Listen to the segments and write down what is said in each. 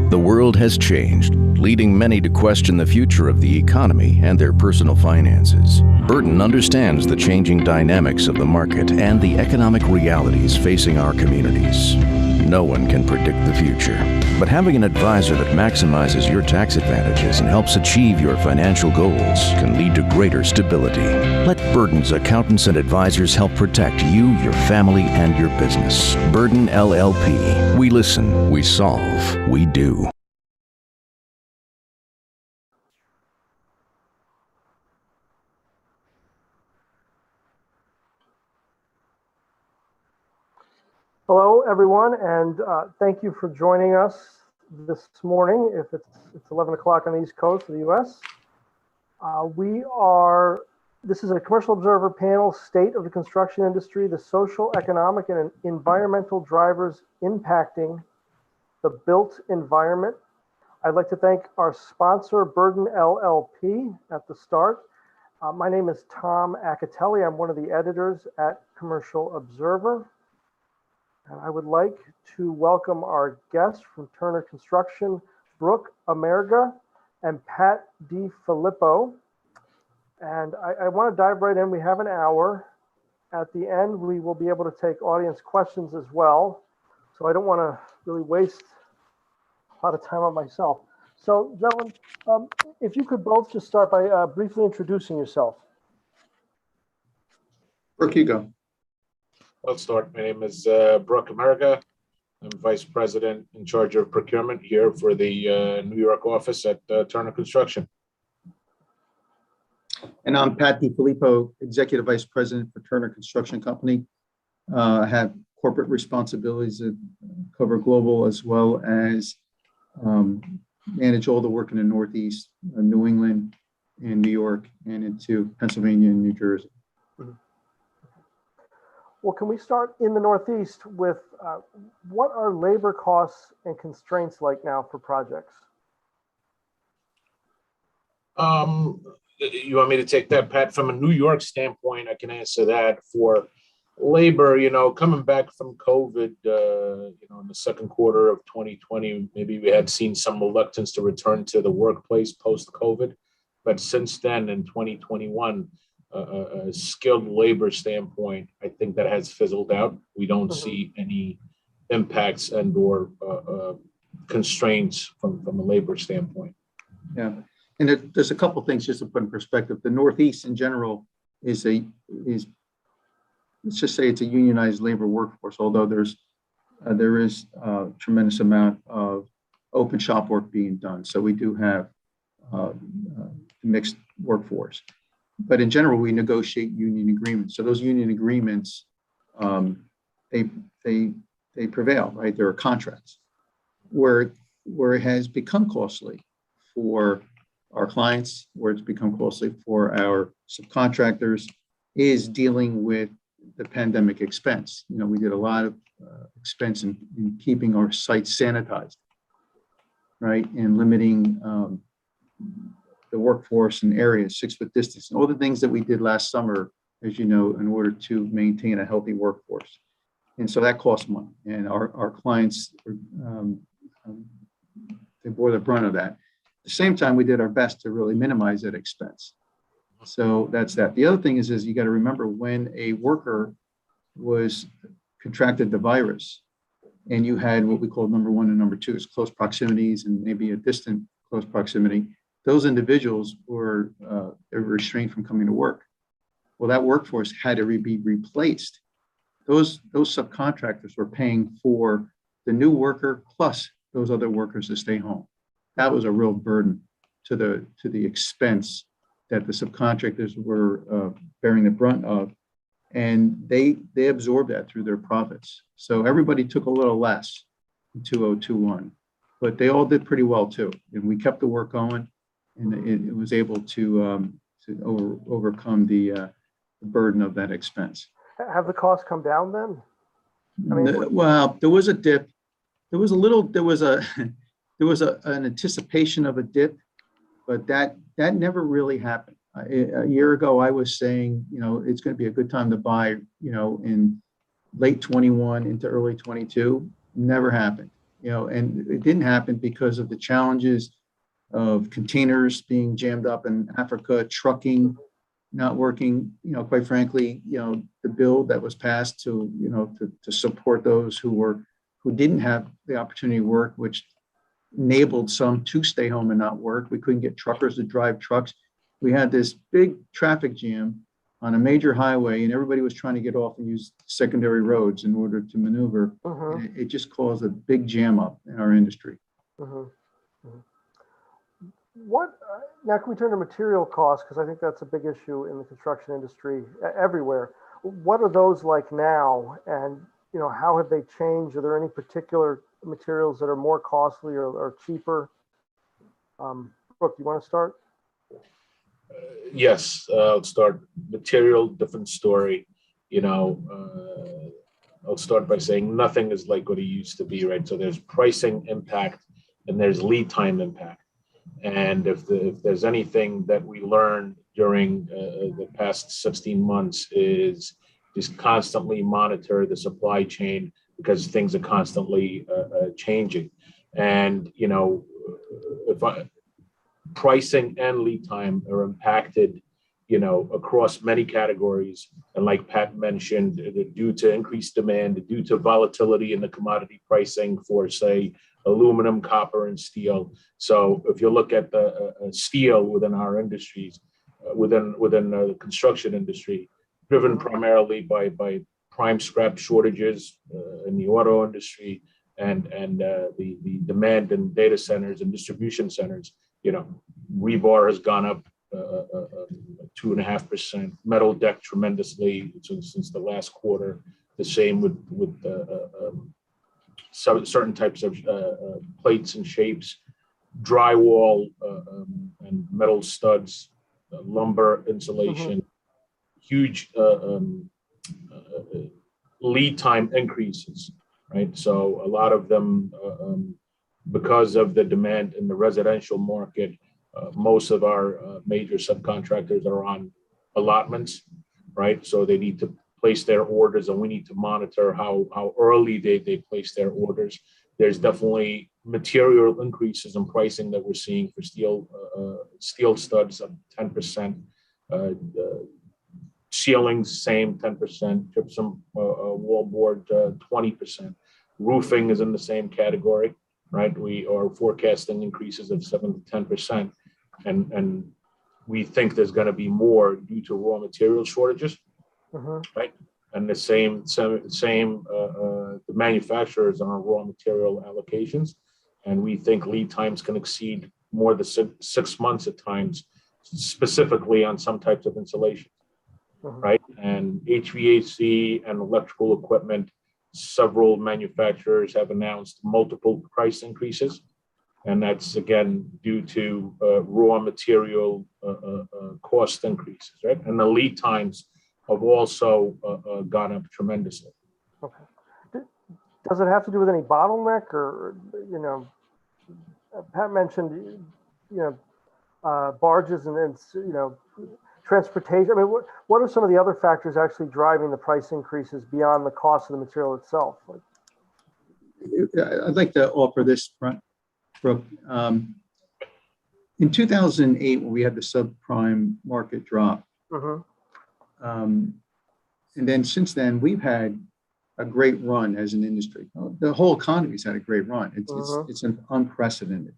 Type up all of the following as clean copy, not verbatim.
The world has changed, leading many to question the future of the economy and their personal finances. Burton understands the changing dynamics of the market and the economic realities facing our communities. No one can predict the future, but having an advisor that maximizes your tax advantages and helps achieve your financial goals can lead to greater stability. Let Burton's accountants and advisors help protect you, your family, and your business. Burton LLP. We listen, we solve, we do. Hello, everyone, and thank you for joining us this morning. If it's 11 o'clock on the East Coast of the U.S. This is a Commercial Observer panel, State of the Construction Industry, the Social, Economic, and Environmental Drivers Impacting the Built Environment. I'd like to thank our sponsor, Burton LLP, at the start. My name is Tom Acatelli. I'm one of the editors at Commercial Observer. And I would like to welcome our guests from Turner Construction, Brooke Amerga and Pat DiFilippo. And I want to dive right in. We have an hour. At the end, we will be able to take audience questions as well. So I don't want to really waste a lot of time on myself. So, gentlemen, if you could both just start by briefly introducing yourself. Brooke, you go. I'll start. My name is Brooke Amerga. I'm Vice President in charge of procurement here for the New York office at Turner Construction. And I'm Pat DiFilippo, Executive Vice President for Turner Construction Company. I have corporate responsibilities that cover global as well as manage all the work in the Northeast, New England, and New York, and into Pennsylvania and New Jersey. Well, can we start in the Northeast with what are labor costs and constraints like now for projects? You want me to take that, Pat? From a New York standpoint, I can answer that. For labor, coming back from COVID, in the second quarter of 2020, maybe we had seen some reluctance to return to the workplace post-COVID. But since then, in 2021, a skilled labor standpoint, I think that has fizzled out. We don't see any impacts and or constraints from a labor standpoint. Yeah, and there's a couple of things just to put in perspective. The Northeast in general is let's just say it's a unionized labor workforce, although there is a tremendous amount of open shop work being done. So we do have mixed workforce. But in general, we negotiate union agreements. So those union agreements, they prevail, right? There are contracts. Where it has become costly for our clients, where it's become costly for our subcontractors, is dealing with the pandemic expense. We did a lot of expense in keeping our sites sanitized, right? And limiting the workforce in areas, 6-foot distance, and all the things that we did last summer, as you know, in order to maintain a healthy workforce. And so that costs money. And our clients, they bore the brunt of that. At the same time, we did our best to really minimize that expense. So that's that. The other thing is you got to remember when a worker was contracted the virus and you had what we call number one and number two, is close proximities and maybe a distant close proximity. Those individuals were restrained from coming to work. Well, that workforce had to be replaced. Those subcontractors were paying for the new worker plus those other workers to stay home. That was a real burden to the expense that the subcontractors were bearing the brunt of, and they absorbed that through their profits. So everybody took a little less in 2021, but they all did pretty well too, and we kept the work going. And it was able to overcome the burden of that expense. Have the costs come down then? Well, there was a dip. There was an anticipation of a dip, but that never really happened. A year ago, I was saying, it's going to be a good time to buy, in late 21 into early 22. Never happened. and it didn't happen because of the challenges of containers being jammed up in Africa, trucking not working, quite frankly, the bill that was passed to support those who didn't have the opportunity to work, which enabled some to stay home and not work. We couldn't get truckers to drive trucks. We had this big traffic jam on a major highway, and everybody was trying to get off and use secondary roads in order to maneuver. And it just caused a big jam up in our industry. Now can we turn to material costs? Because I think that's a big issue in the construction industry everywhere. What are those like now? And, how have they changed? Are there any particular materials that are more costly or cheaper? Brooke, you want to start? Yes, I'll start. Material, different story. I'll start by saying nothing is like what it used to be, right? So there's pricing impact and there's lead time impact. And if there's anything that we learned during the past 16 months is just constantly monitor the supply chain, because things are constantly changing. And, pricing and lead time are impacted, across many categories. And like Pat mentioned, due to increased demand, due to volatility in the commodity pricing for, say, aluminum, copper, and steel. So if you look at the steel within our industries, within the construction industry, driven primarily by prime scrap shortages in the auto industry and the demand in data centers and distribution centers, rebar has gone up 2.5%, metal deck tremendously since the last quarter. The same with certain types of plates and shapes, drywall and metal studs, lumber, insulation, huge lead time increases, right? So a lot of them, because of the demand in the residential market, most of our major subcontractors are on allotments, right? So they need to place their orders, and we need to monitor how early they place their orders. There's definitely material increases in pricing that we're seeing for steel studs up 10%, ceilings same 10%, gypsum wallboard 20%. Roofing is in the same category, right? We are forecasting increases of 7 to 10%, and we think there's going to be more due to raw material shortages. Right, and the same the manufacturers on raw material allocations, and we think lead times can exceed more than 6 months at times, specifically on some types of insulation, right? And HVAC and electrical equipment, several manufacturers have announced multiple price increases, and that's again due to raw material cost increases, right? And the lead times have also gone up tremendously. Okay. Does it have to do with any bottleneck, or Pat mentioned barges and then transportation? I mean, what are some of the other factors actually driving the price increases beyond the cost of the material itself? I'd like to offer this, Brooke. In 2008, when we had the subprime market drop. And then since then, we've had a great run as an industry. The whole economy's had a great run. It's an unprecedented.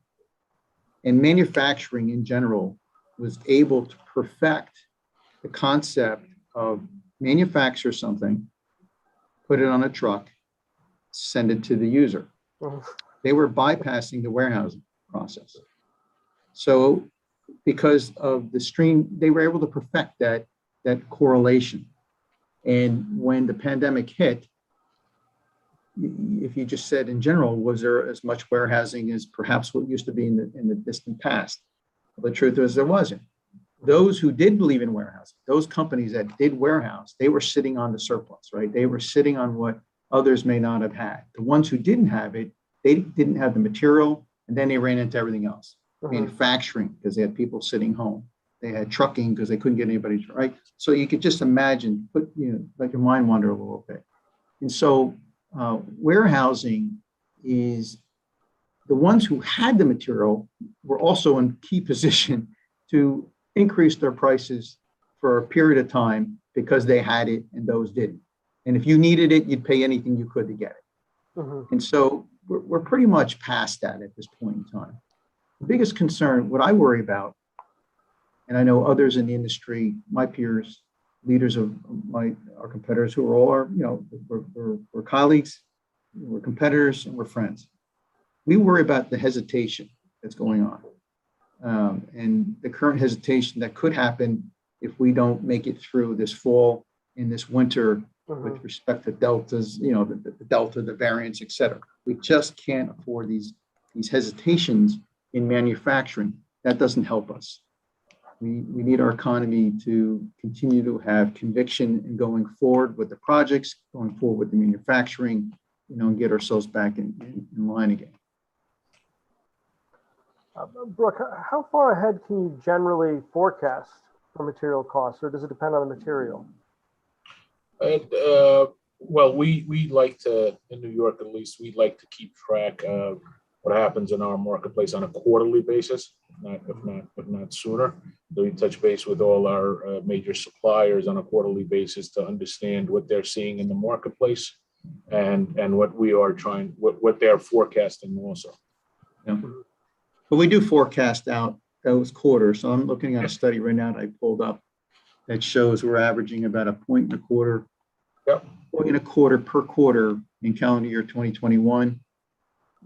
And manufacturing in general was able to perfect the concept of manufacture something, put it on a truck, send it to the user. They were bypassing the warehousing process. So because of the stream, they were able to perfect that correlation. And when the pandemic hit, if you just said in general, was there as much warehousing as perhaps what used to be in the distant past? Well, the truth is there wasn't. Those who did believe in warehousing, those companies that did warehouse, they were sitting on the surplus, right? They were sitting on what others may not have had. The ones who didn't have it, they didn't have the material, and then they ran into everything else. Manufacturing, because they had people sitting home. They had trucking because they couldn't get anybody to, right? So you could just imagine, let your mind wander a little bit. And so warehousing is the ones who had the material were also in key position to increase their prices for a period of time because they had it and those didn't. And if you needed it, you'd pay anything you could to get it. Mm-hmm. And so we're pretty much past that at this point in time. The biggest concern, what I worry about, and I know others in the industry, my peers, leaders of our competitors who are all our, we're colleagues, we're competitors, and we're friends. We worry about the hesitation that's going on, and the current hesitation that could happen if we don't make it through this fall and this winter with respect to deltas, the delta, the variants, et cetera. We just can't afford these hesitations in manufacturing. That doesn't help us. We need our economy to continue to have conviction in going forward with the projects, going forward with the manufacturing, and get ourselves back in line again. Brooke, how far ahead can you generally forecast for material costs, or does it depend on the material? Well, we like to, in New York at least, we like to keep track of what happens in our marketplace on a quarterly basis, if not sooner. So we touch base with all our major suppliers on a quarterly basis to understand what they're seeing in the marketplace and what we are trying, what they're forecasting also. Yeah. But we do forecast out those quarters. So I'm looking at a study right now that I pulled up that shows we're averaging about 1.25 point per quarter in calendar year 2021.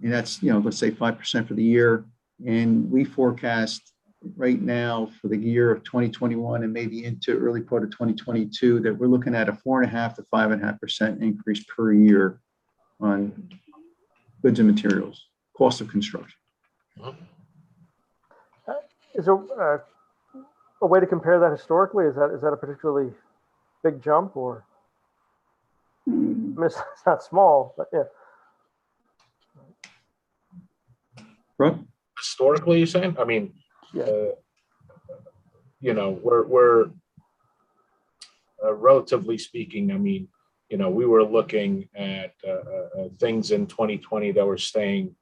And that's, let's say 5% for the year. And we forecast right now for the year of 2021 and maybe into early part of 2022 that we're looking at a 4.5 to 5.5% increase per year on goods and materials, cost of construction. Is there a way to compare that historically? Is that a particularly big jump, or? I mean, it's not small, but yeah. Right. Historically, you're saying? I mean, yeah. We're relatively speaking, I mean, we were looking at things in 2020 that were staying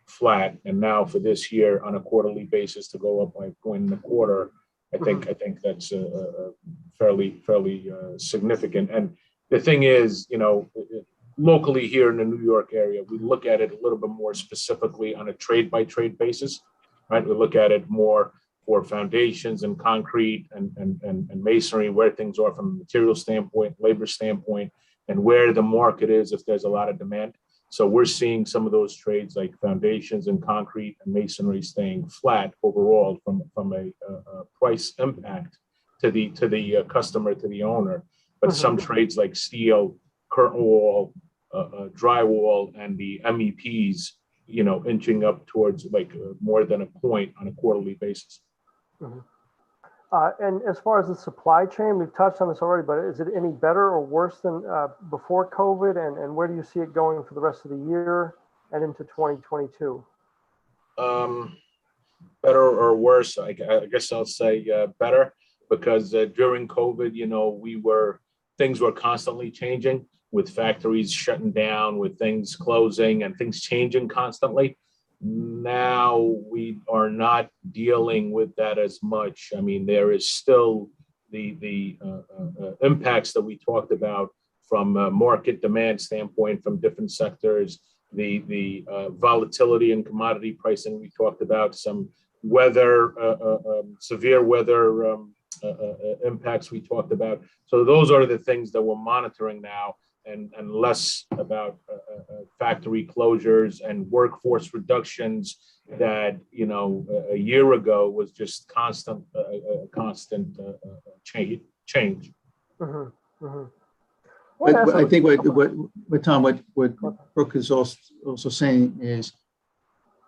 flat, and now for this year on a quarterly basis to go up by 1.25, I think that's fairly significant. And the thing is, locally here in the New York area, we look at it a little bit more specifically on a trade by trade basis, right? We look at it more for foundations and concrete and masonry, where things are from a material standpoint, labor standpoint, and where the market is if there's a lot of demand. So we're seeing some of those trades like foundations and concrete and masonry staying flat overall from a price impact to the customer, to the owner. But some trades like steel, curtain wall, drywall, and the MEPs, inching up towards more than a point on a quarterly basis. And as far as the supply chain, we've touched on this already, but is it any better or worse than before COVID? And where do you see it going for the rest of the year and into 2022? Better or worse? I guess I'll say better, because during COVID, things were constantly changing, with factories shutting down, with things closing and things changing constantly. Now we are not dealing with that as much. I mean, there is still the impacts that we talked about from a market demand standpoint from different sectors, the volatility in commodity pricing we talked about, some weather, severe weather impacts we talked about. So those are the things that we're monitoring now, and less about factory closures and workforce reductions that, a year ago was just constant change. But I think what Tom, what Brooke is also saying is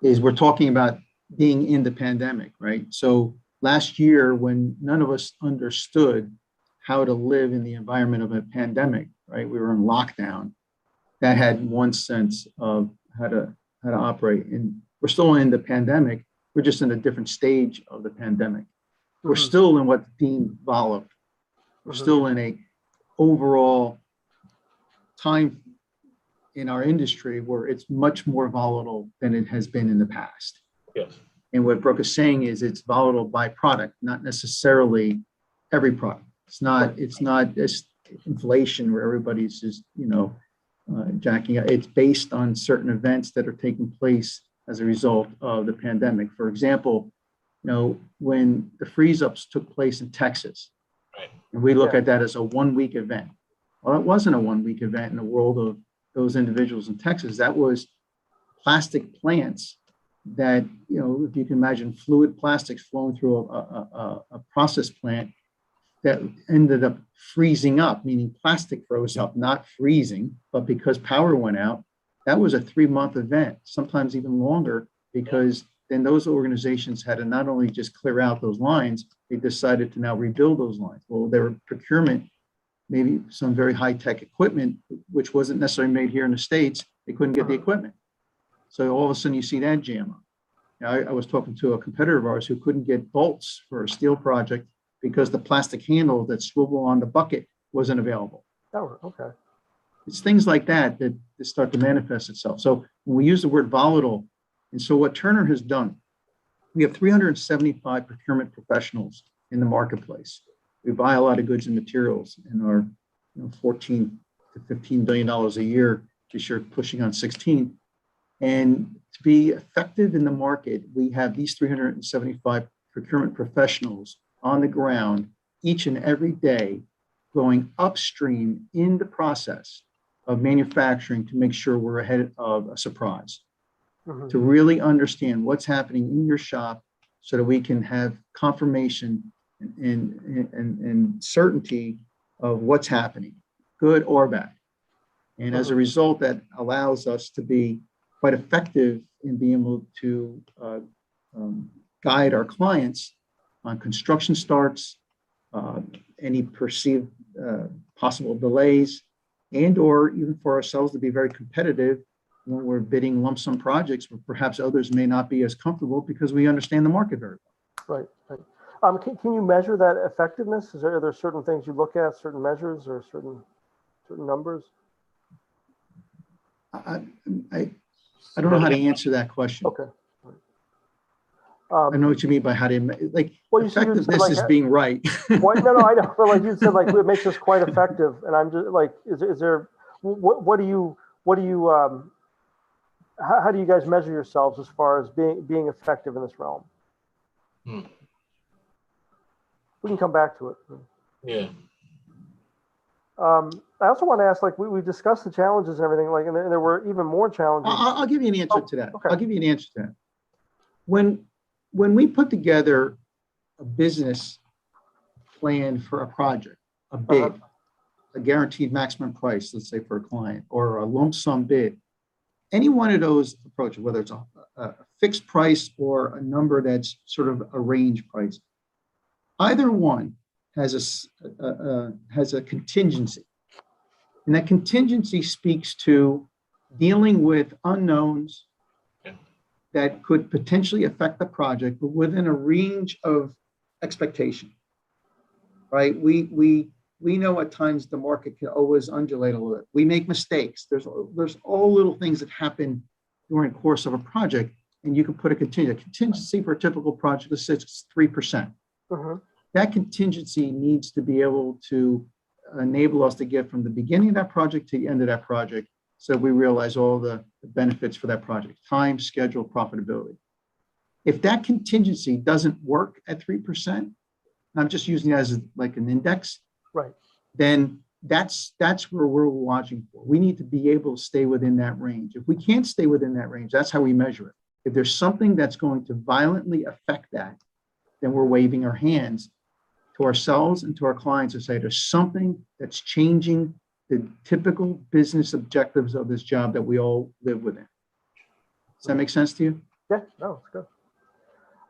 we're talking about being in the pandemic, right? So last year, when none of us understood how to live in the environment of a pandemic, right? We were in lockdown. That had one sense of how to operate. And we're still in the pandemic. We're just in a different stage of the pandemic. We're still in what's deemed volatile. We're still in a overall time in our industry where it's much more volatile than it has been in the past. Yes. And what Brooke is saying is it's volatile by product, not necessarily every product. It's not just inflation where everybody's just, jacking up. It's based on certain events that are taking place as a result of the pandemic. For example, when the freeze-ups took place in Texas, Right. and we look at that as a 1-week event. Well, it wasn't a 1-week event in the world of those individuals in Texas. That was plastic plants that, if you can imagine fluid plastics flowing through a process plant that ended up freezing up, meaning plastic froze up, not freezing, but because power went out. That was a 3-month event, sometimes even longer, because then those organizations had to not only just clear out those lines, they decided to now rebuild those lines. Well, their procurement, maybe some very high-tech equipment, which wasn't necessarily made here in the States, they couldn't get the equipment. So all of a sudden you see that jam up. Now, I was talking to a competitor of ours who couldn't get bolts for a steel project because the plastic handle that swivel on the bucket wasn't available. Oh, okay. It's things like that start to manifest itself. So when we use the word volatile, and so what Turner has done, we have 375 procurement professionals in the marketplace. We buy a lot of goods and materials in our 14 to $15 billion a year, this year pushing on 16. And to be effective in the market, we have these 375 procurement professionals on the ground each and every day going upstream in the process of manufacturing to make sure we're ahead of a surprise, to really understand what's happening in your shop so that we can have confirmation and certainty of what's happening, good or bad. And as a result, that allows us to be quite effective in being able to guide our clients on construction starts, any perceived possible delays, and or even for ourselves to be very competitive when we're bidding lump sum projects where perhaps others may not be as comfortable because we understand the market very well. Right. Can you measure that effectiveness? Are there certain things you look at, certain measures or certain numbers? I don't know how to answer that question. Okay. I know what you mean by how to, well, effectiveness is being right. No, I know, but like you said, it makes us quite effective. And I'm just like, is there, what do you, how do you guys measure yourselves as far as being effective in this realm? We can come back to it. Yeah. I also want to ask, we discussed the challenges and everything, and there were even more challenges. I'll give you an answer to that. Okay. I'll give you an answer to that. When we put together a business plan for a project, a bid, a guaranteed maximum price, let's say for a client, or a lump sum bid, any one of those approaches, whether it's a fixed price or a number that's sort of a range price, either one has a contingency. And that contingency speaks to dealing with unknowns that could potentially affect the project, but within a range of expectation, right? We know at times the market can always undulate a little bit. We make mistakes. There's all little things that happen during the course of a project, and you can put a contingency for a typical project, let's say it's 3%. That contingency needs to be able to enable us to get from the beginning of that project to the end of that project, so we realize all the benefits for that project: time, schedule, profitability. If that contingency doesn't work at 3%, I'm just using it as like an index, right? Then that's where we're watching for. We need to be able to stay within that range. If we can't stay within that range, that's how we measure it. If there's something that's going to violently affect that, then we're waving our hands to ourselves and to our clients to say there's something that's changing the typical business objectives of this job that we all live within. Does that make sense to you? Yeah, no, it's good.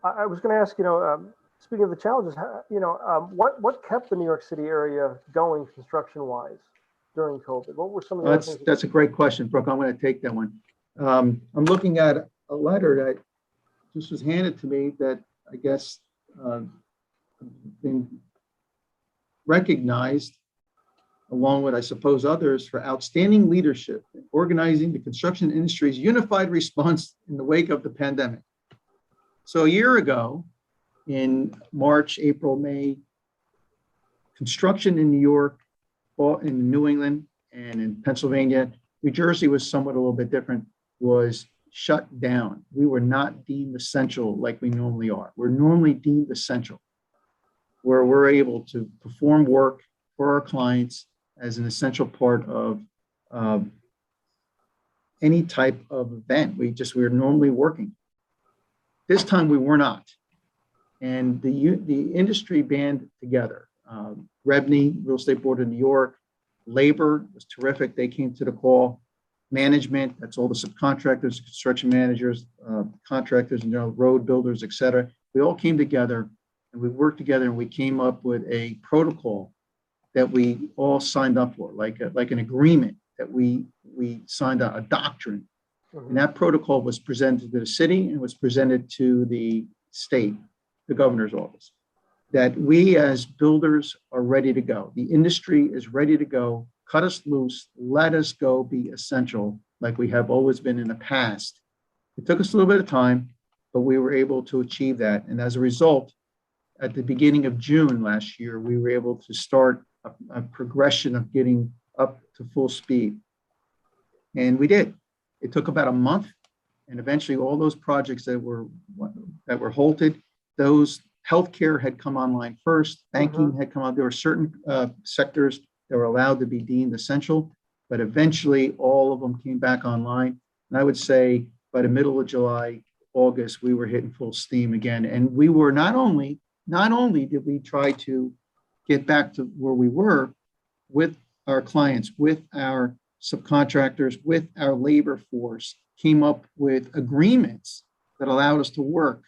I was going to ask, speaking of the challenges, what kept the New York City area going construction-wise during COVID? What were some of the That's a great question, Brooke. I'm going to take that one. I'm looking at a letter that just was handed to me that I guess been recognized along with, I suppose, others, for outstanding leadership in organizing the construction industry's unified response in the wake of the pandemic. So a year ago, in March, April, May, construction in New York, in New England, and in Pennsylvania, New Jersey was somewhat a little bit different, was shut down. We were not deemed essential like we normally are. We're normally deemed essential, where we're able to perform work for our clients as an essential part of any type of event. We were normally working. This time we were not. And the industry band together. REBNY, Real Estate Board of New York, labor was terrific. They came to the call. Management, that's all the subcontractors, construction managers, contractors, road builders, et cetera. We all came together and we worked together and we came up with a protocol that we all signed up for, like an agreement that we signed out, a doctrine. Mm-hmm. And that protocol was presented to the city and was presented to the state, the governor's office, that we as builders are ready to go. The industry is ready to go. Cut us loose, let us go be essential like we have always been in the past. It took us a little bit of time, but we were able to achieve that. And as a result, at the beginning of June last year, we were able to start a progression of getting up to full speed. And we did. It took about a month, and eventually all those projects that were halted, those healthcare had come online first, banking had come on. There were certain sectors that were allowed to be deemed essential, but eventually all of them came back online. And I would say by the middle of July, August, we were hitting full steam again. And we were not only did we try to get back to where we were with our clients, with our subcontractors, with our labor force, came up with agreements that allowed us to work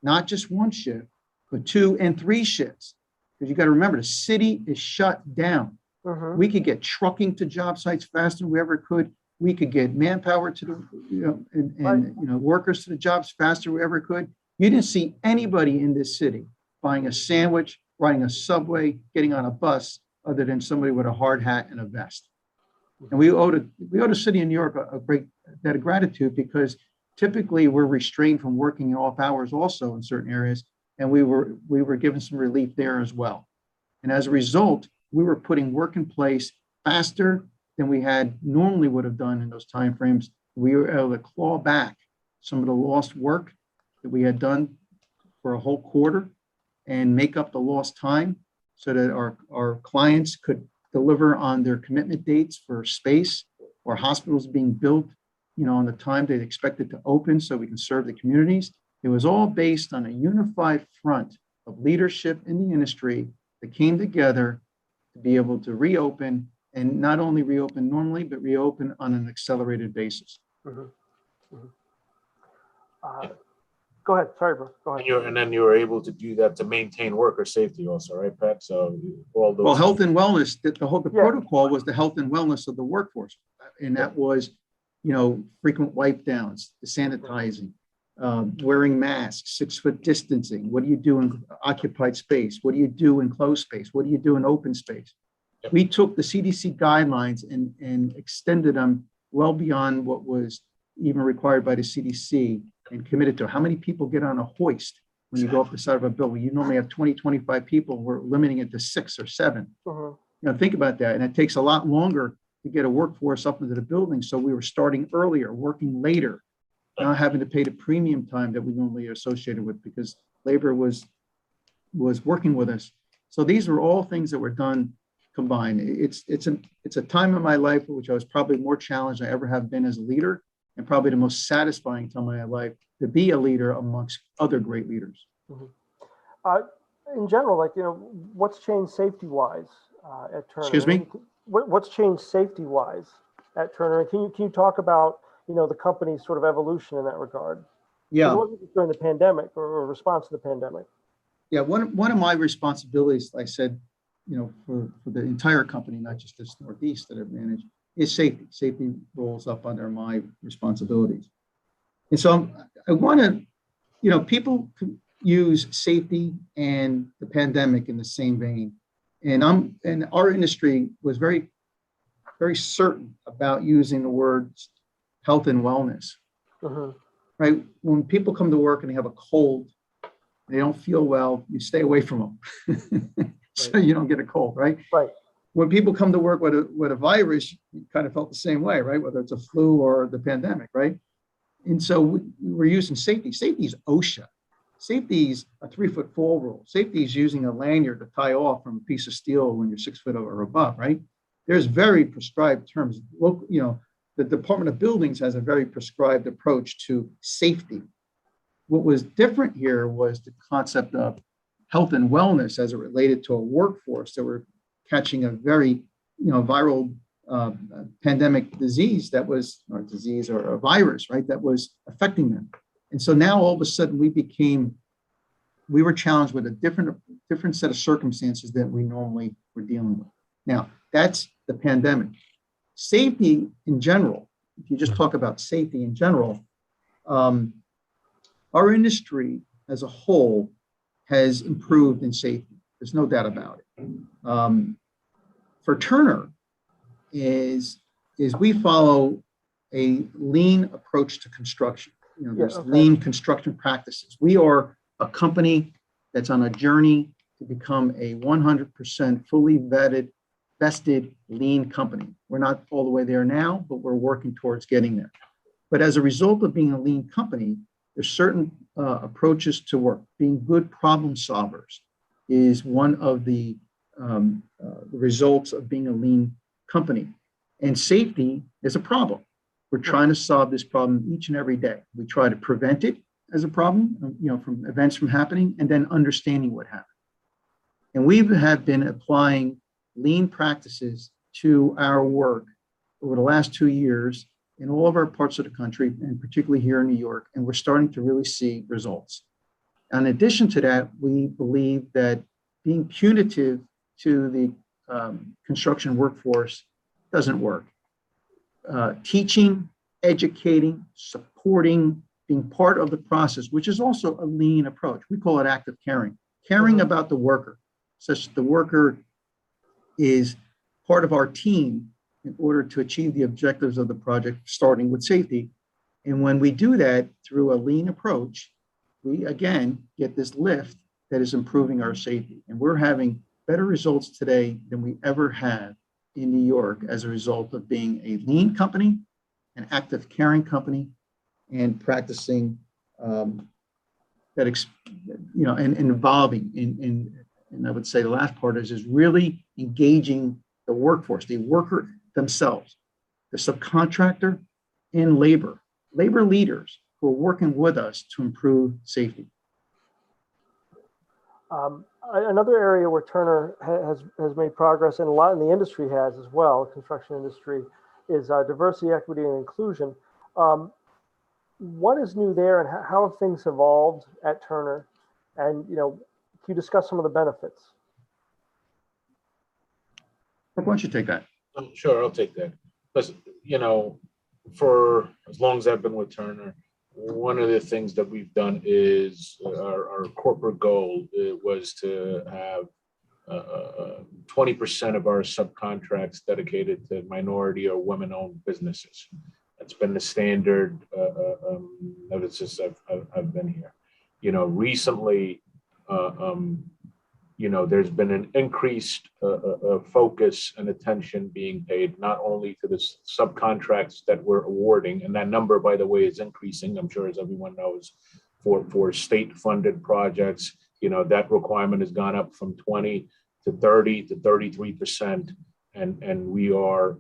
not just one shift, but 2 and 3 shifts. Because you got to remember, the city is shut down. Mm-hmm. We could get trucking to job sites faster than we ever could. We could get manpower to the, workers to the jobs faster than we ever could. You didn't see anybody in this city buying a sandwich, riding a subway, getting on a bus, other than somebody with a hard hat and a vest. And we owe the city of New York a great debt of gratitude, because typically we're restrained from working off hours also in certain areas. And we were given some relief there as well. And as a result, we were putting work in place faster than we had normally would have done in those timeframes. We were able to claw back some of the lost work that we had done for a whole quarter and make up the lost time so that our clients could deliver on their commitment dates for space or hospitals being built, on the time they expected to open so we can serve the communities. It was all based on a unified front of leadership in the industry that came together to be able to reopen, and not only reopen normally, but reopen on an accelerated basis. Mm-hmm. Mm-hmm. Go ahead. Sorry, bro. Go ahead. And then you were able to do that to maintain worker safety also, right, Pat? So all those. Well, health and wellness, the protocol was the health and wellness of the workforce. And that was, frequent wipe downs, the sanitizing, wearing masks, 6-foot distancing. What do you do in occupied space? What do you do in closed space? What do you do in open space? Yep. We took the CDC guidelines and extended them well beyond what was even required by the CDC, and committed to how many people get on a hoist when you go up the side of a building. You normally have 20, 25 people. We're limiting it to 6 or 7. Mm-hmm. Think about that. And it takes a lot longer to get a workforce up into the building. So we were starting earlier, working later, not having to pay the premium time that we normally are associated with, because labor was working with us. So these were all things that were done combined. It's a time in my life which I was probably more challenged than I ever have been as a leader, and probably the most satisfying time of my life to be a leader amongst other great leaders. Mm-hmm. In general, what's changed safety-wise at Turner? Excuse me? What's changed safety-wise at Turner? Can you talk about, the company's sort of evolution in that regard? Yeah. It wasn't just during the pandemic or response to the pandemic. Yeah, one of my responsibilities, like I said, for the entire company, not just this Northeast that I've managed, is safety. Safety rolls up under my responsibilities. And so I want to, people use safety and the pandemic in the same vein. And our industry was very, very certain about using the words health and wellness, right? When people come to work and they have a cold, they don't feel well, you stay away from them so you don't get a cold, right? Right. When people come to work with a virus, you kind of felt the same way, right? Whether it's a flu or the pandemic, right? And so we're using safety. Safety is OSHA. Safety is a 3-foot fall rule. Safety is using a lanyard to tie off from a piece of steel when you're 6 foot or above, right? There's very prescribed terms. Look, the Department of Buildings has a very prescribed approach to safety. What was different here was the concept of health and wellness as it related to a workforce that were catching a very, viral pandemic disease that was, or disease or a virus, right, that was affecting them. And so now all of a sudden we were challenged with a different set of circumstances that we normally were dealing with. Now, that's the pandemic. Safety in general, if you just talk about safety in general, our industry as a whole has improved in safety. There's no doubt about it. For Turner, is we follow a lean approach to construction. There's lean construction practices. We are a company that's on a journey to become a 100% fully vested lean company. We're not all the way there now, but we're working towards getting there. But as a result of being a lean company, there's certain approaches to work. Being good problem solvers is one of the results of being a lean company. And safety is a problem. We're trying to solve this problem each and every day. We try to prevent it as a problem, from events from happening, and then understanding what happened. And we have been applying lean practices to our work over the last 2 years in all of our parts of the country, and particularly here in New York, and we're starting to really see results. In addition to that, we believe that being punitive to the construction workforce doesn't work. Teaching, educating, supporting, being part of the process, which is also a lean approach. We call it active caring about the worker, such that the worker is part of our team in order to achieve the objectives of the project, starting with safety. And when we do that through a lean approach, we again get this lift that is improving our safety. And we're having better results today than we ever have in New York as a result of being a lean company, an active caring company, and practicing and involving and I would say the last part is really engaging the workforce, the worker themselves, the subcontractor, and labor leaders who are working with us to improve safety. Another area where Turner has made progress, and a lot in the industry has as well, construction industry, is diversity, equity, and inclusion. What is new there, and how have things evolved at Turner? And can you discuss some of the benefits? Why don't you take that? Sure, I'll take that. Because for as long as I've been with Turner, one of the things that we've done is our corporate goal was to have 20% of our subcontracts dedicated to minority or women-owned businesses. That's been the standard ever since I've been here. Recently, there's been an increased focus and attention being paid not only to the subcontracts that we're awarding, and that number, by the way, is increasing, I'm sure, as everyone knows, for state-funded projects. That requirement has gone up from 20 to 30 to 33%, and we are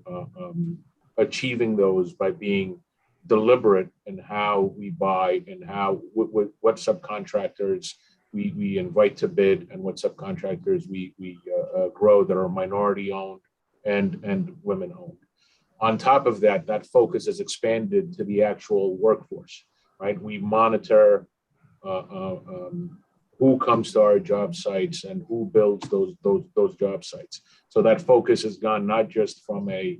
achieving those by being deliberate in how we buy and what subcontractors we invite to bid and what subcontractors we grow that are minority owned and women owned. On top of that, that focus has expanded to the actual workforce, right? We monitor who comes to our job sites and who builds those job sites. So that focus has gone not just from a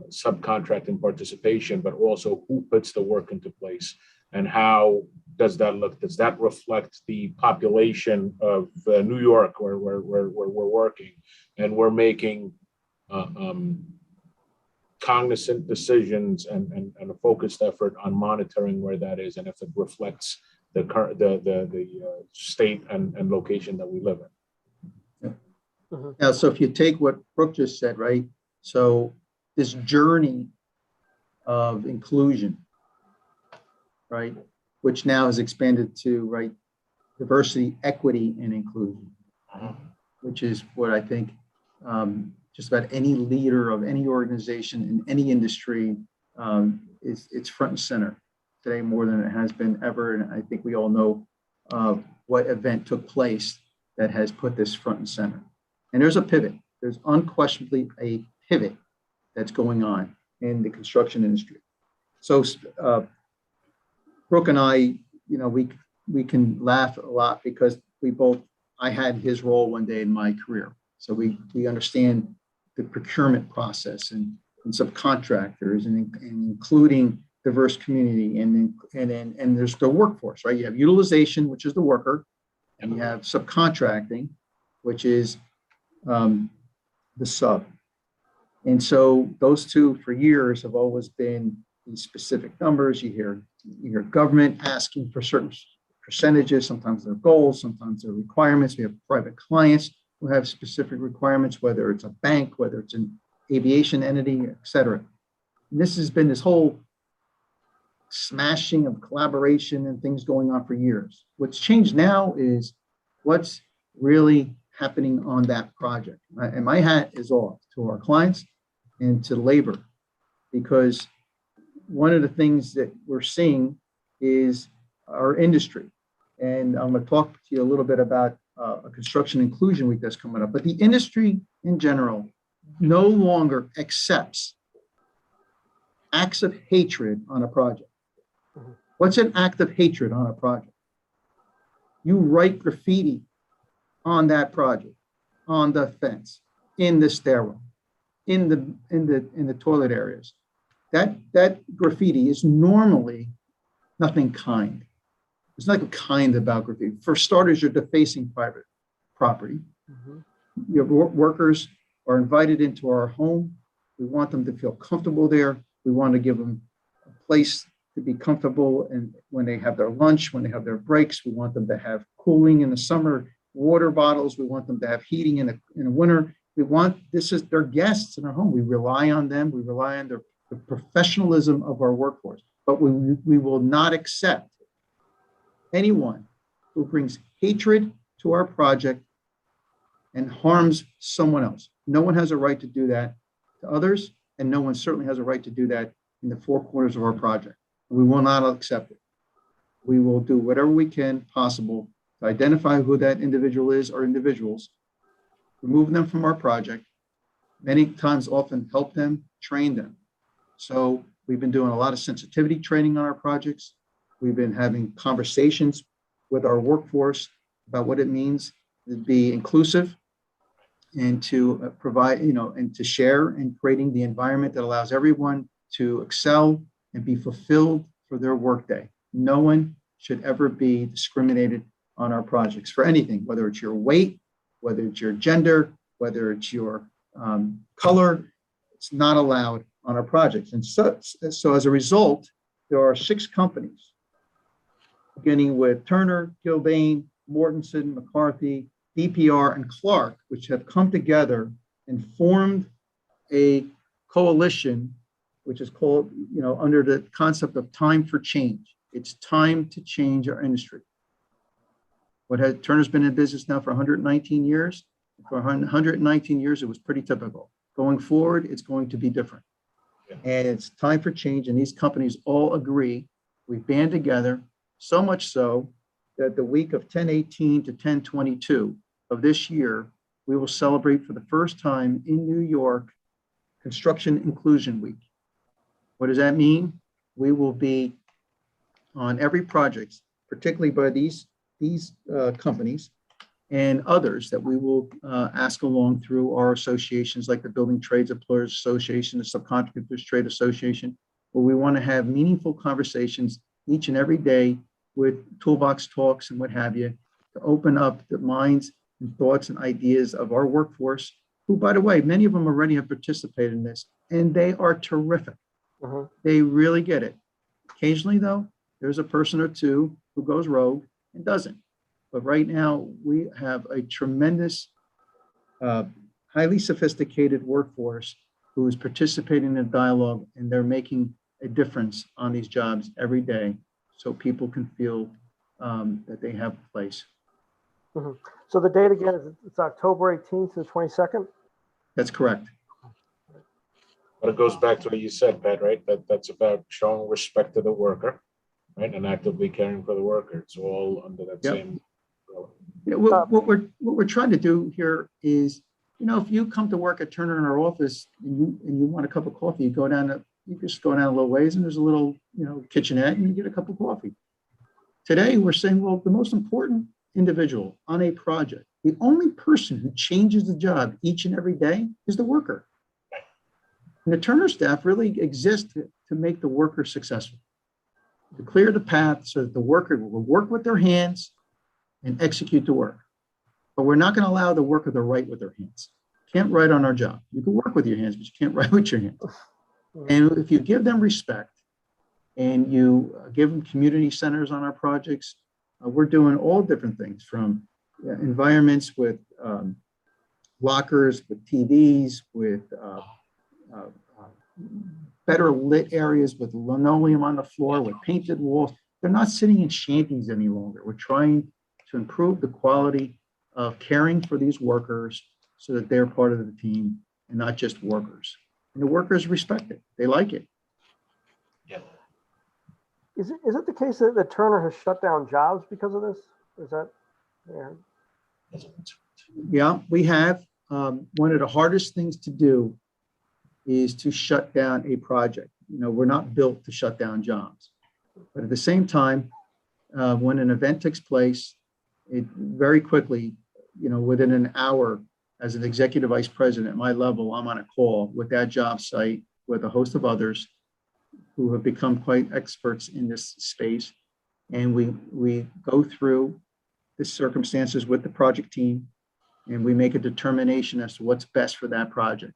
subcontracting participation, but also who puts the work into place and how does that look? Does that reflect the population of New York where we're working, and we're making cognizant decisions and a focused effort on monitoring where that is, and if it reflects the current the state and location that we live in. Now, so if you take what Brooke just said, right? So this journey of inclusion, right, which now has expanded to, right, diversity, equity, and inclusion, which is what I think just about any leader of any organization in any industry it's front and center today more than it has been ever. And I think we all know what event took place that has put this front and center. And there's a pivot. There's unquestionably a pivot that's going on in the construction industry. So Brooke and I, you know, we can laugh a lot because I had his role one day in my career. So we understand the procurement process and subcontractors and including diverse community and there's the workforce, right? You have utilization, which is the worker, and you have subcontracting, which is the sub. And so those two for years have always been these specific numbers. You hear government asking for certain percentages, sometimes they're goals, sometimes they're requirements. We have private clients who have specific requirements, whether it's a bank, whether it's an aviation entity, et cetera. And this has been this whole smashing of collaboration and things going on for years. What's changed now is what's really happening on that project. And my hat is off to our clients and to labor, because one of the things that we're seeing is our industry. And I'm going to talk to you a little bit about a construction inclusion week that's coming up. But the industry in general no longer accepts acts of hatred on a project. What's an act of hatred on a project? You write graffiti on that project, on the fence, in the stairwell, in the toilet areas. That graffiti is normally nothing kind. There's nothing kind about graffiti. For starters, you're defacing private property. Your workers are invited into our home. We want them to feel comfortable there. We want to give them a place to be comfortable, and when they have their lunch, when they have their breaks, we want them to have cooling in the summer, water bottles. We want them to have heating in the winter. This is their guests in our home. We rely on them. We rely on the professionalism of our workforce, but we will not accept anyone who brings hatred to our project and harms someone else. No one has a right to do that to others, and no one certainly has a right to do that in the four corners of our project. We will not accept it. We will do whatever we can possible to identify who that individual is or individuals, remove them from our project, many times often help them, train them. So we've been doing a lot of sensitivity training on our projects. We've been having conversations with our workforce about what it means to be inclusive and to provide, and to share in creating the environment that allows everyone to excel and be fulfilled for their workday. No one should ever be discriminated on our projects for anything, whether it's your weight, whether it's your gender, whether it's your color. It's not allowed on our projects. And so as a result, there are 6 companies, beginning with Turner, Gilbane, Mortensen, McCarthy, DPR, and Clark, which have come together and formed a coalition, which is called, under the concept of time for change. It's time to change our industry. Turner's been in business now for 119 years. For 119 years, it was pretty typical. Going forward, it's going to be different. And it's time for change. And these companies all agree. We band together, so much so that the week of 10/18 to 10/22 of this year, we will celebrate for the first time in New York Construction Inclusion Week. What does that mean? We will be on every project, particularly by these companies and others that we will ask along through our associations like the Building Trades Employers Association, the Subcontractors Trade Association, where we want to have meaningful conversations each and every day with toolbox talks and what have you, to open up the minds and thoughts and ideas of our workforce, who, by the way, many of them already have participated in this, and they are terrific. They really get it. Occasionally, though, there's a person or two who goes rogue and doesn't. But right now, we have a tremendous, highly sophisticated workforce who is participating in the dialogue, and they're making a difference on these jobs every day so people can feel that they have a place. So the date again is it's October 18th to the 22nd? That's correct. But it goes back to what you said, Pat, right? That's about showing respect to the worker, right? And actively caring for the worker. It's all under that same. Yeah, what we're trying to do here is, if you come to work at Turner in our office and you want a cup of coffee, you just go down a little ways and there's a little, kitchenette and you get a cup of coffee. Today, we're saying, well, the most important individual on a project, the only person who changes the job each and every day is the worker. And the Turner staff really exists to make the worker successful, to clear the path so that the worker will work with their hands and execute the work. But we're not going to allow the worker to write with their hands. Can't write on our job. You can work with your hands, but you can't write with your hands. And if you give them respect and you give them community centers on our projects, we're doing all different things, from environments with lockers, with TVs, with better lit areas with linoleum on the floor, with painted walls. They're not sitting in shanties any longer. We're trying to improve the quality of caring for these workers so that they're part of the team and not just workers. And the workers respect it. They like it. Yeah. Is it the case that Turner has shut down jobs because of this? Is that, yeah? Yeah, we have. One of the hardest things to do is to shut down a project. We're not built to shut down jobs. But at the same time, when an event takes place, it very quickly, within an hour, as an executive vice president at my level, I'm on a call with that job site with a host of others who have become quite experts in this space. And we go through the circumstances with the project team, and we make a determination as to what's best for that project.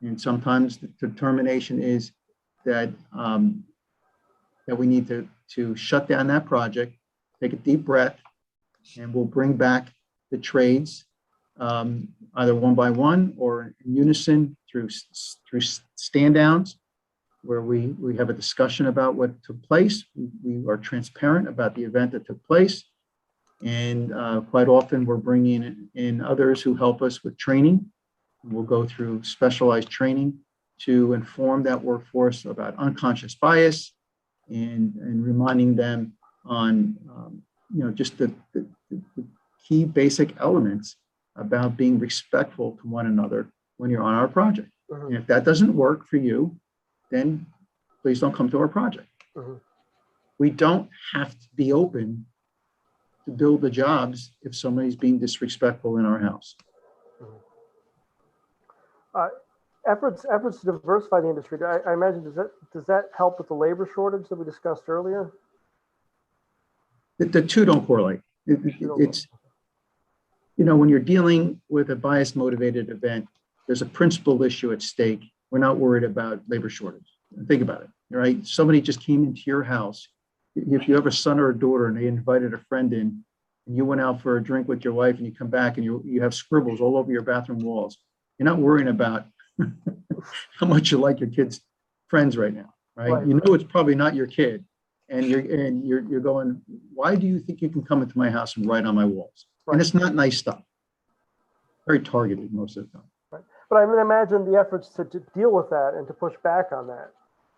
And sometimes the determination is that that we need to shut down that project, take a deep breath, and we'll bring back the trades either one by one or in unison through stand downs, where we have a discussion about what took place. We are transparent about the event that took place. And quite often we're bringing in others who help us with training. We'll go through specialized training to inform that workforce about unconscious bias and reminding them on, just the key basic elements about being respectful to one another when you're on our project. And if that doesn't work for you, then please don't come to our project. We don't have to be open to build the jobs if somebody's being disrespectful in our house. Efforts to diversify the industry. I imagine does that help with the labor shortage that we discussed earlier? The two don't correlate. It's when you're dealing with a bias motivated event, there's a principal issue at stake. We're not worried about labor shortage. Think about it, right? Somebody just came into your house. If you have a son or a daughter and they invited a friend in and you went out for a drink with your wife and you come back and you have scribbles all over your bathroom walls, you're not worrying about how much you like your kid's friends right now, right? It's probably not your kid. And you're going, why do you think you can come into my house and write on my walls? Right. And it's not nice stuff. Very targeted most of the time. Right. But I imagine the efforts to deal with that and to push back on that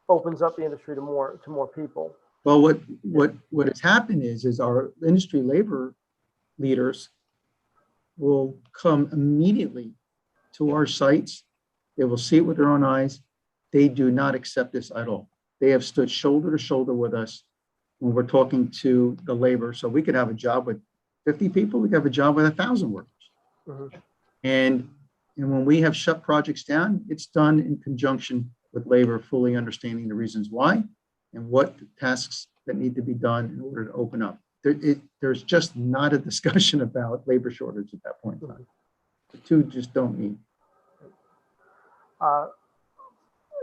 opens up the industry to more people. Well, what has happened is our industry labor leaders will come immediately to our sites. They will see it with their own eyes. They do not accept this at all. They have stood shoulder to shoulder with us when we're talking to the labor. So we could have a job with 50 people. We could have a job with 1,000 workers. And when we have shut projects down, it's done in conjunction with labor, fully understanding the reasons why and what the tasks that need to be done in order to open up. There's just not a discussion about labor shortage at that point in time. The two just don't meet.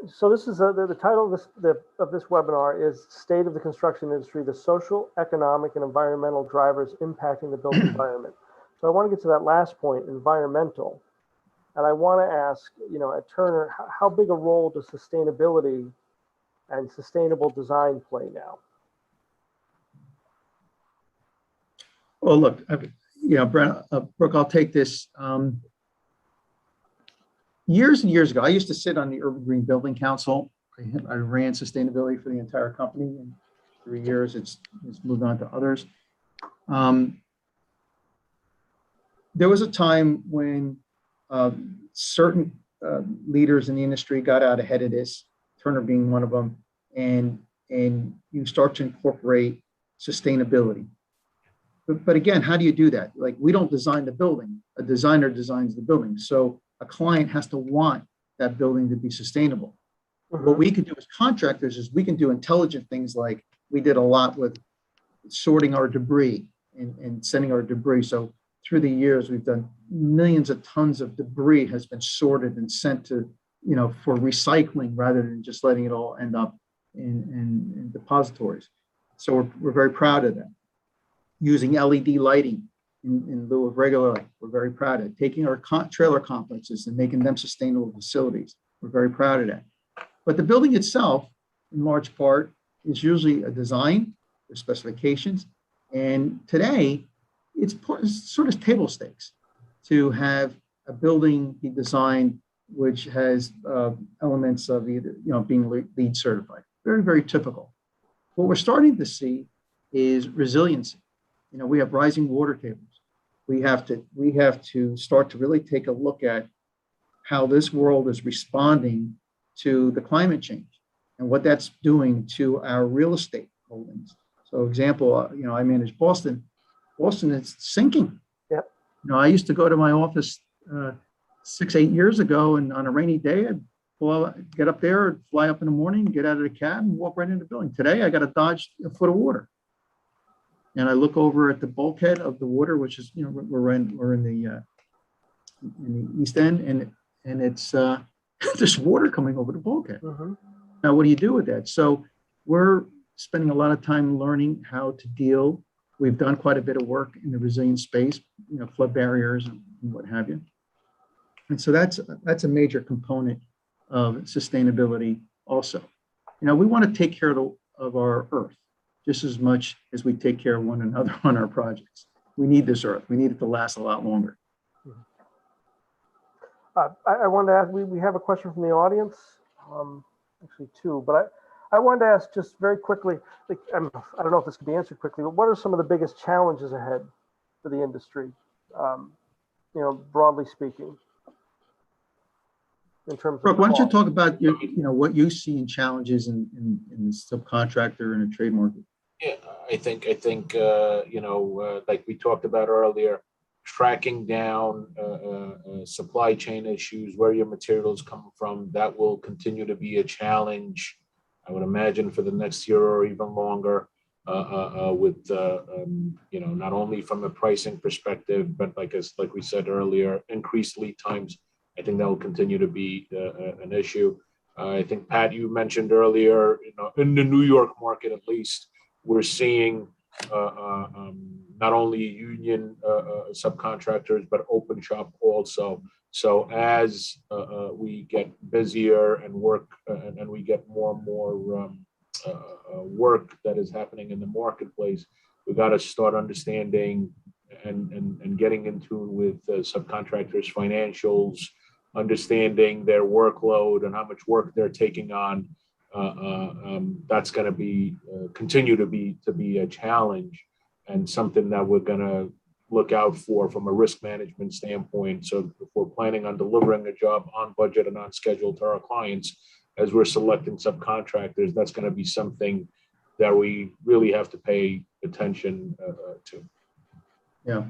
So this is the title of this webinar is State of the Construction Industry, the Social, Economic, and Environmental Drivers Impacting the Built Environment. So I want to get to that last point, environmental. And I want to ask, at Turner, how big a role does sustainability and sustainable design play now? Well, look, Brooke, I'll take this. Years and years ago, I used to sit on the Urban Green Building Council. I ran sustainability for the entire company. In 3 years, it's moved on to others. There was a time when certain leaders in the industry got out ahead of this, Turner being one of them, and you start to incorporate sustainability. But again, how do you do that? Like, we don't design the building. A designer designs the building. So a client has to want that building to be sustainable. Mm-hmm. What we can do as contractors is we can do intelligent things, like we did a lot with sorting our debris and sending our debris. So through the years, we've done millions of tons of debris has been sorted and sent to, for recycling rather than just letting it all end up in depositories. So we're very proud of that. Using LED lighting in lieu of regular light, we're very proud of it. Taking our trailer complexes and making them sustainable facilities, we're very proud of that. But the building itself, in large part, is usually a design, there's specifications, and today it's sort of table stakes to have a building be designed which has elements of either being LEED certified. Very, very typical. What we're starting to see is resiliency. We have rising water tables. We have to start to really take a look at how this world is responding to the climate change and what that's doing to our real estate holdings. So, example, I manage Boston. Boston is sinking. Yep. I used to go to my office 6-8 years ago, and on a rainy day, I'd get up there, fly up in the morning, get out of the cab, and walk right into the building. Today, I got to dodge a foot of water. And I look over at the bulkhead of the water, which is, we're in the east end, and it's there's water coming over the bulkhead. Mm-hmm. Now, what do you do with that? So we're spending a lot of time learning how to deal. We've done quite a bit of work in the resilient space, flood barriers and what have you. And so that's a major component of sustainability also. We want to take care of our earth just as much as we take care of one another on our projects. We need this earth. We need it to last a lot longer. I wanted to ask, we have a question from the audience, actually two, but I wanted to ask just very quickly, I don't know if this can be answered quickly, but what are some of the biggest challenges ahead for the industry, broadly speaking? In terms Brooke, of why don't you talk about what you see in challenges in the subcontractor and the trade market? Yeah, I think like we talked about earlier, tracking down supply chain issues, where your materials come from, that will continue to be a challenge, I would imagine, for the next year or even longer, with not only from a pricing perspective, but like we said earlier, increased lead times. I think that will continue to be an issue. I think, Pat, you mentioned earlier, in the New York market, at least, we're seeing not only union subcontractors, but open shop also. So as we get busier and work, and we get more and more work that is happening in the marketplace, we got to start understanding and getting in tune with subcontractors' financials, understanding their workload and how much work they're taking on. That's going to be continue to be a challenge, and something that we're going to look out for from a risk management standpoint. So if we're planning on delivering a job on budget and on schedule to our clients, as we're selecting subcontractors, that's going to be something that we really have to pay attention to. Yeah,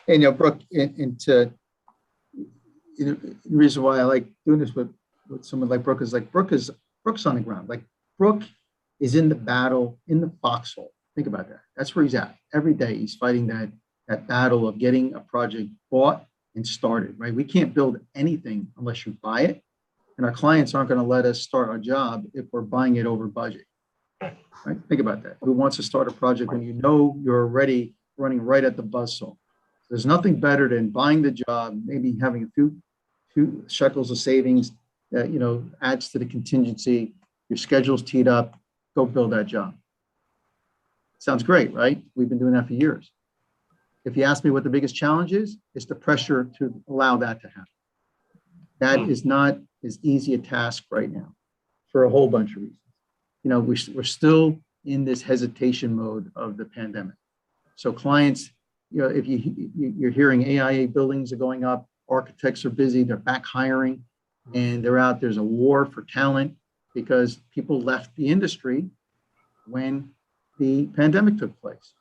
and Brooke, the reason why I like doing this with someone like Brooke is Brooke's on the ground. Like, Brooke is in the battle, in the foxhole. Think about that. That's where he's at. Every day he's fighting that battle of getting a project bought and started, right? We can't build anything unless you buy it. And our clients aren't going to let us start our job if we're buying it over budget, right? Think about that. Who wants to start a project when you know you're already running right at the buzzsaw? There's nothing better than buying the job, maybe having a few shekels of savings that, adds to the contingency. Your schedule's teed up, go build that job. Sounds great, right? We've been doing that for years. If you ask me what the biggest challenge is, it's the pressure to allow that to happen. That is not as easy a task right now for a whole bunch of reasons. We're still in this hesitation mode of the pandemic. So clients, if you're hearing AIA buildings are going up, architects are busy, they're back hiring, and there's a war for talent because people left the industry when the pandemic took place.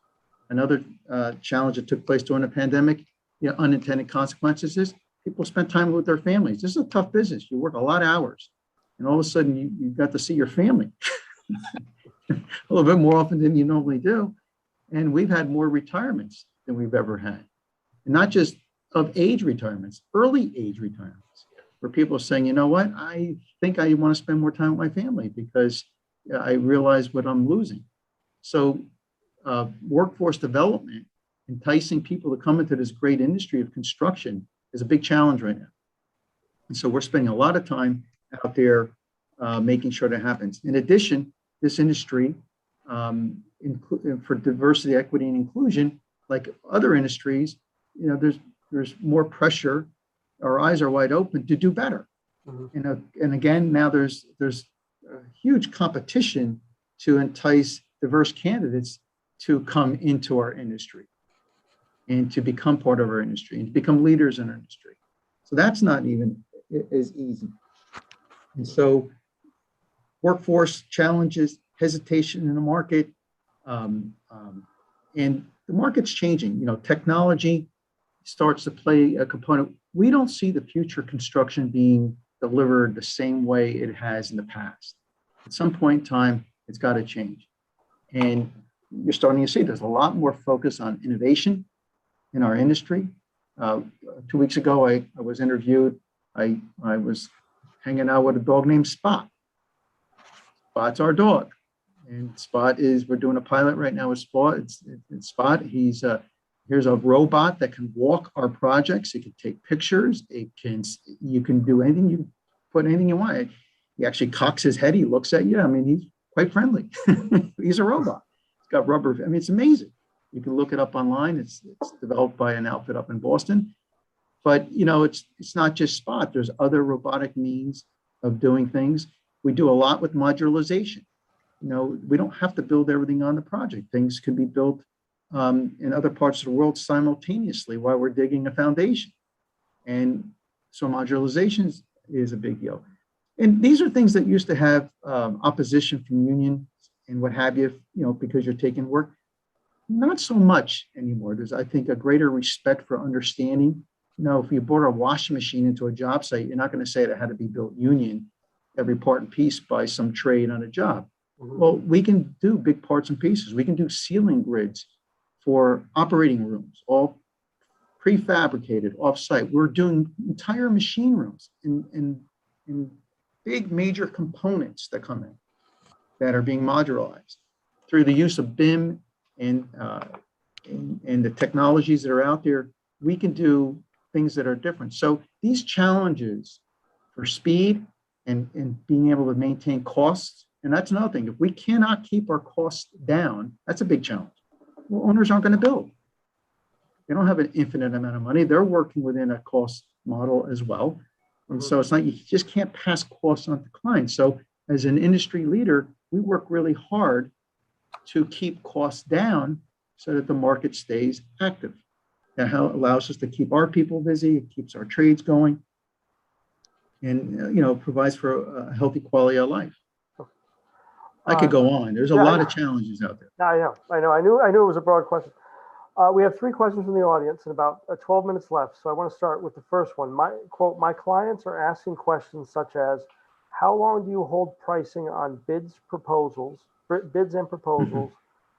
Another challenge that took place during the pandemic, unintended consequences is people spent time with their families. This is a tough business. You work a lot of hours, and all of a sudden you got to see your family a little bit more often than you normally do. And we've had more retirements than we've ever had. And not just of age retirements, early age retirements, where people are saying, you know what, I think I want to spend more time with my family because I realize what I'm losing. So workforce development, enticing people to come into this great industry of construction is a big challenge right now. And so we're spending a lot of time out there making sure that happens. In addition, this industry, for diversity, equity, and inclusion, like other industries, there's more pressure. Our eyes are wide open to do better. Mm-hmm. And again, now there's a huge competition to entice diverse candidates to come into our industry and to become part of our industry and to become leaders in our industry. So that's not even as easy. And so workforce challenges, hesitation in the market, and the market's changing. Technology starts to play a component. We don't see the future construction being delivered the same way it has in the past. At some point in time, it's got to change. And you're starting to see there's a lot more focus on innovation in our industry. 2 weeks ago, I was interviewed. I was hanging out with a dog named Spot. Spot's our dog. And Spot we're doing a pilot right now with Spot. It's Spot. Here's a robot that can walk our projects. It can take pictures. You can do anything. You can put anything you want. He actually cocks his head. He looks at you. I mean, he's quite friendly. He's a robot. It's got rubber. I mean, it's amazing. You can look it up online. It's developed by an outfit up in Boston. But, it's not just Spot. There's other robotic means of doing things. We do a lot with modularization. We don't have to build everything on the project. Things can be built in other parts of the world simultaneously while we're digging a foundation. And so modularization is a big deal. And these are things that used to have opposition from union and what have you, because you're taking work. Not so much anymore. There's, I think, a greater respect for understanding. If you brought a washing machine into a job site, you're not going to say it had to be built union, every part and piece by some trade on a job. Mm-hmm. Well, we can do big parts and pieces. We can do ceiling grids for operating rooms, all prefabricated off-site. We're doing entire machine rooms in big major components that come in that are being modularized through the use of BIM and the technologies that are out there. We can do things that are different. So these challenges for speed and being able to maintain costs, and that's another thing. If we cannot keep our costs down, that's a big challenge. Well, owners aren't going to build. They don't have an infinite amount of money. They're working within a cost model as well. And so it's not, you just can't pass costs on to clients. So as an industry leader, we work really hard to keep costs down so that the market stays active. That allows us to keep our people busy, it keeps our trades going, and provides for a healthy quality of life. I could go on. There's a lot of challenges out there. I know. I knew it was a broad question. We have 3 questions from the audience and about 12 minutes left. So I want to start with the first one. My clients are asking questions such as, how long do you hold pricing on bids, proposals, bids and proposals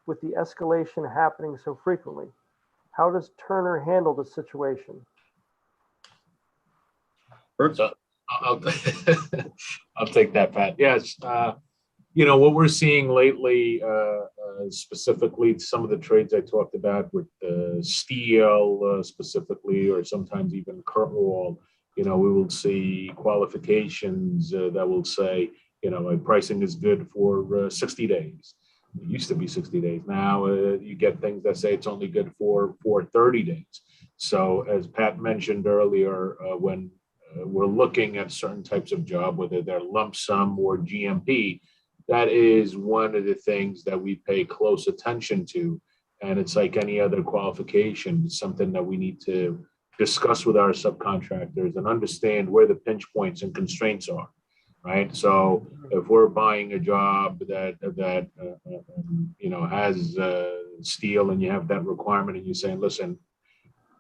with the escalation happening so frequently? How does Turner handle the situation? So I'll, I'll take that, Pat. Yes. What we're seeing lately, specifically some of the trades I talked about with steel specifically, or sometimes even curtain wall, we will see qualifications that will say, my pricing is good for 60 days. It used to be 60 days. Now you get things that say it's only good for 30 days. So as Pat mentioned earlier, when we're looking at certain types of job, whether they're lump sum or GMP, that is one of the things that we pay close attention to. And it's like any other qualification, it's something that we need to discuss with our subcontractors and understand where the pinch points and constraints are, right? So if we're buying a job that has steel, and you have that requirement, and you're saying, listen,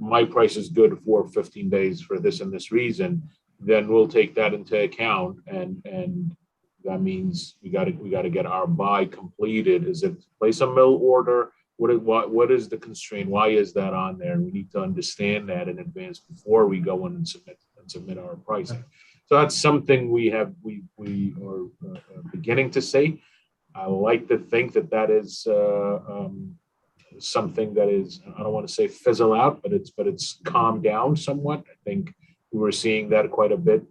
my price is good for 15 days for this and this reason, then we'll take that into account, and that means we got to get our buy completed. Is it place a mill order? What is the constraint? Why is that on there? We need to understand that in advance before we go in and submit our pricing. So that's something we are beginning to see. I like to think that is something that is, I don't want to say fizzle out, but it's calmed down somewhat. I think we were seeing that quite a bit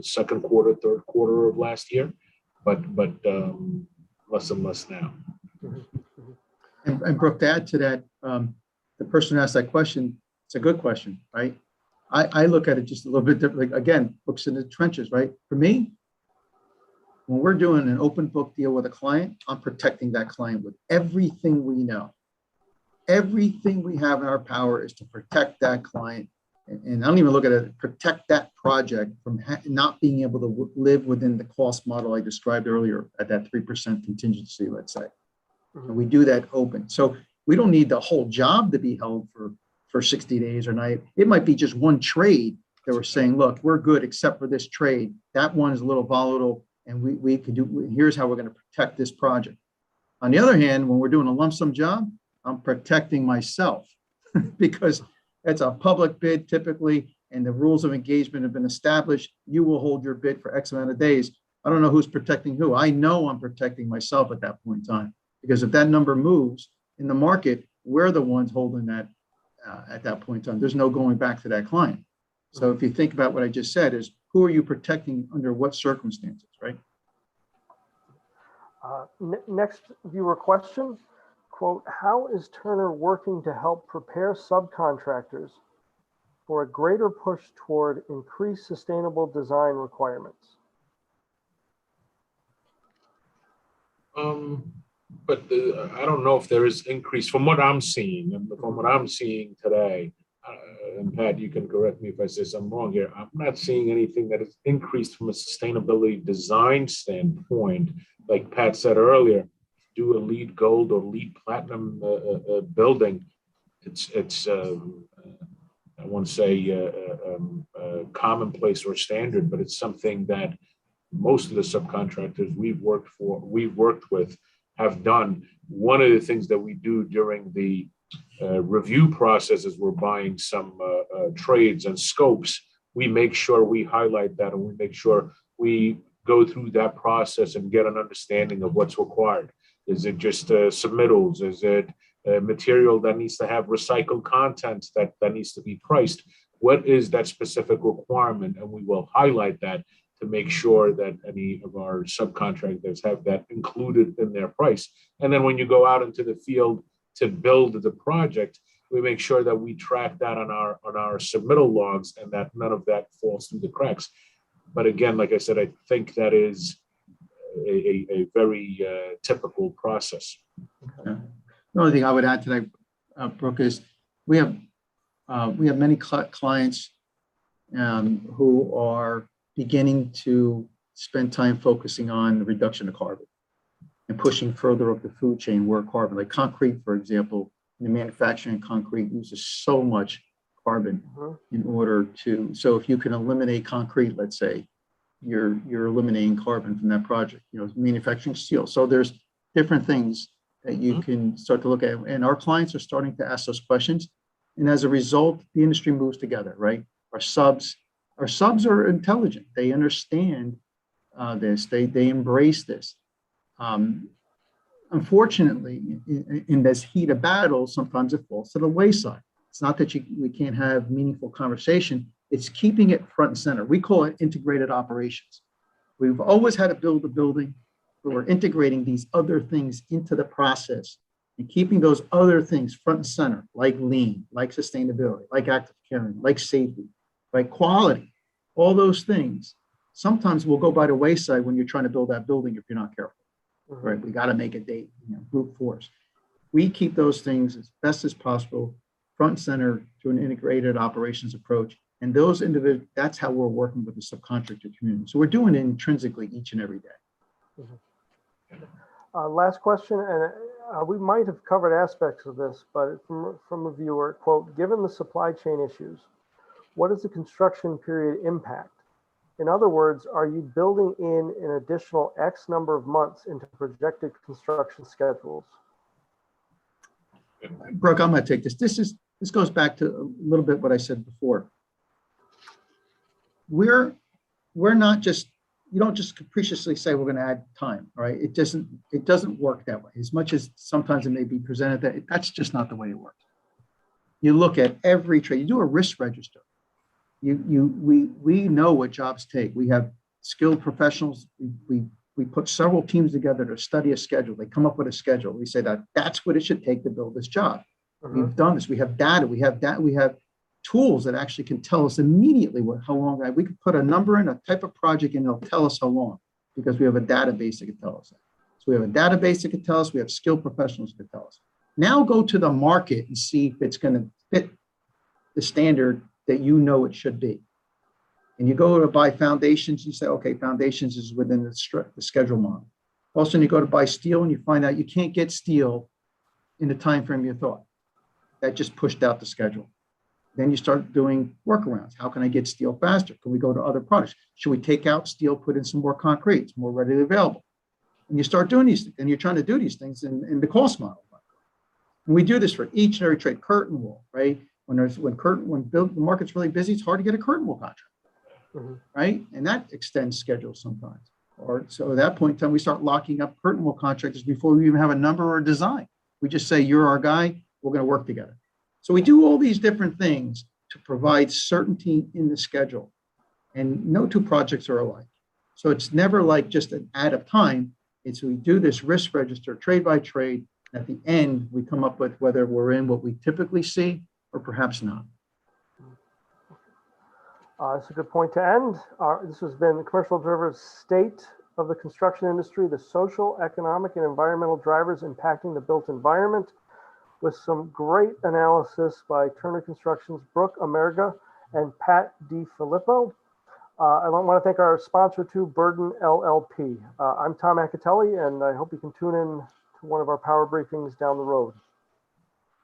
second quarter, third quarter of last year, but less and less now. And Brooke, to add to that, the person who asked that question, it's a good question, right? I look at it just a little bit different. Like, again, books in the trenches, right? For me, when we're doing an open book deal with a client, I'm protecting that client with everything we know. Everything we have in our power is to protect that client. And I don't even look at it, protect that project from not being able to live within the cost model I described earlier at that 3% contingency, let's say. And we do that open. So we don't need the whole job to be held for 60 days or night. It might be just one trade that we're saying, look, we're good except for this trade. That one is a little volatile, and we can do, here's how we're going to protect this project. On the other hand, when we're doing a lump sum job, I'm protecting myself because it's a public bid typically, and the rules of engagement have been established. You will hold your bid for X amount of days. I don't know who's protecting who. I know I'm protecting myself at that point in time, because if that number moves in the market, we're the ones holding that at that point in time. There's no going back to that client. So if you think about what I just said, is who are you protecting under what circumstances, right? Next viewer question, quote, how is Turner working to help prepare subcontractors for a greater push toward increased sustainable design requirements? But I don't know if there is increase from what I'm seeing, and from what I'm seeing today. And Pat, you can correct me if I say something wrong here. I'm not seeing anything that is increased from a sustainability design standpoint. Like Pat said earlier, do a LEED Gold or LEED Platinum building. It's I won't say commonplace or standard, but it's something that most of the subcontractors we've worked with have done. One of the things that we do during the review process as we're buying some trades and scopes, we make sure we highlight that, and we make sure we go through that process and get an understanding of what's required. Is it just submittals? Is it material that needs to have recycled content that needs to be priced? What is that specific requirement? And we will highlight that to make sure that any of our subcontractors have that included in their price. And then when you go out into the field to build the project, we make sure that we track that on our submittal logs, and that none of that falls through the cracks. But again, like I said, I think that is a very typical process. Okay. The only thing I would add to that, Brooke, is we have many clients who are beginning to spend time focusing on the reduction of carbon and pushing further up the food chain where carbon, like concrete, for example, the manufacturing concrete uses so much carbon in order to, so if you can eliminate concrete, let's say, you're eliminating carbon from that project, manufacturing steel. So there's different things that you can start to look at. And our clients are starting to ask those questions. And as a result, the industry moves together, right? Our subs are intelligent. They understand this. They embrace this. Unfortunately, in this heat of battle, sometimes it falls to the wayside. It's not that we can't have meaningful conversation. It's keeping it front and center. We call it integrated operations. We've always had to build a building, but we're integrating these other things into the process and keeping those other things front and center, like lean, like sustainability, like active caring, like safety, like quality, all those things. Sometimes will go by the wayside when you're trying to build that building if you're not careful. Right? We got to make a date, brute force. We keep those things as best as possible, front and center to an integrated operations approach. And those individuals, that's how we're working with the subcontractor community. So we're doing it intrinsically each and every day. Last question, and we might have covered aspects of this, but from a viewer, quote, given the supply chain issues, what is the construction period impact? In other words, are you building in an additional X number of months into projected construction schedules? Brooke, I'm going to take this. This goes back to a little bit what I said before. We're not just, you don't just capriciously say we're going to add time, all right? It doesn't work that way. As much as sometimes it may be presented that's just not the way it works. You look at every trade, you do a risk register. We know what jobs take. We have skilled professionals. We put several teams together to study a schedule. They come up with a schedule. We say that's what it should take to build this job. We've done this. We have data. We have tools that actually can tell us immediately how long. We can put a number in, a type of project, and it'll tell us how long because we have a database that can tell us that. So we have a database that can tell us. We have skilled professionals that can tell us. Now go to the market and see if it's going to fit the standard that you know it should be. And you go to buy foundations, you say, okay, foundations is within the schedule model. Also, you go to buy steel and you find out you can't get steel in the time frame you thought. That just pushed out the schedule. Then you start doing workarounds. How can I get steel faster? Can we go to other products? Should we take out steel, put in some more concrete? It's more readily available. And you start doing these things, and you're trying to do these things in the cost model. And we do this for each and every trade. Curtain wall, right? When the market's really busy, it's hard to get a curtain wall contract, right? And that extends schedules sometimes. Or so at that point in time, we start locking up curtain wall contractors before we even have a number or a design. We just say, you're our guy, we're going to work together. So we do all these different things to provide certainty in the schedule. And no two projects are alike. So it's never like just an add of time. It's we do this risk register trade by trade. And at the end, we come up with whether we're in what we typically see or perhaps not. That's a good point to end. This has been the Commercial Observer's State of the Construction Industry, the social, economic, and environmental drivers impacting the built environment, with some great analysis by Turner Construction's Brooke Amerga and Pat DiFilippo. I want to thank our sponsor too, Burden LLP. I'm Tom Acatelli, and I hope you can tune in to one of our power briefings down the road.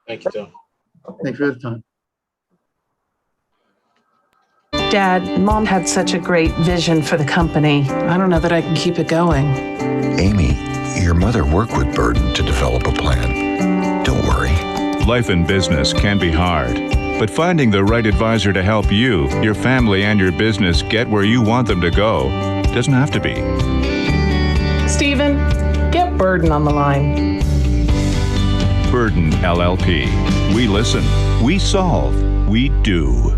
Thank you, Tom. Thanks for the time. Dad, Mom had such a great vision for the company. I don't know that I can keep it going. Amy, your mother worked with Burden to develop a plan. Don't worry. Life and business can be hard, but finding the right advisor to help you, your family, and your business get where you want them to go doesn't have to be. Stephen, get Burden on the line. Burden LLP. We listen. We solve. We do.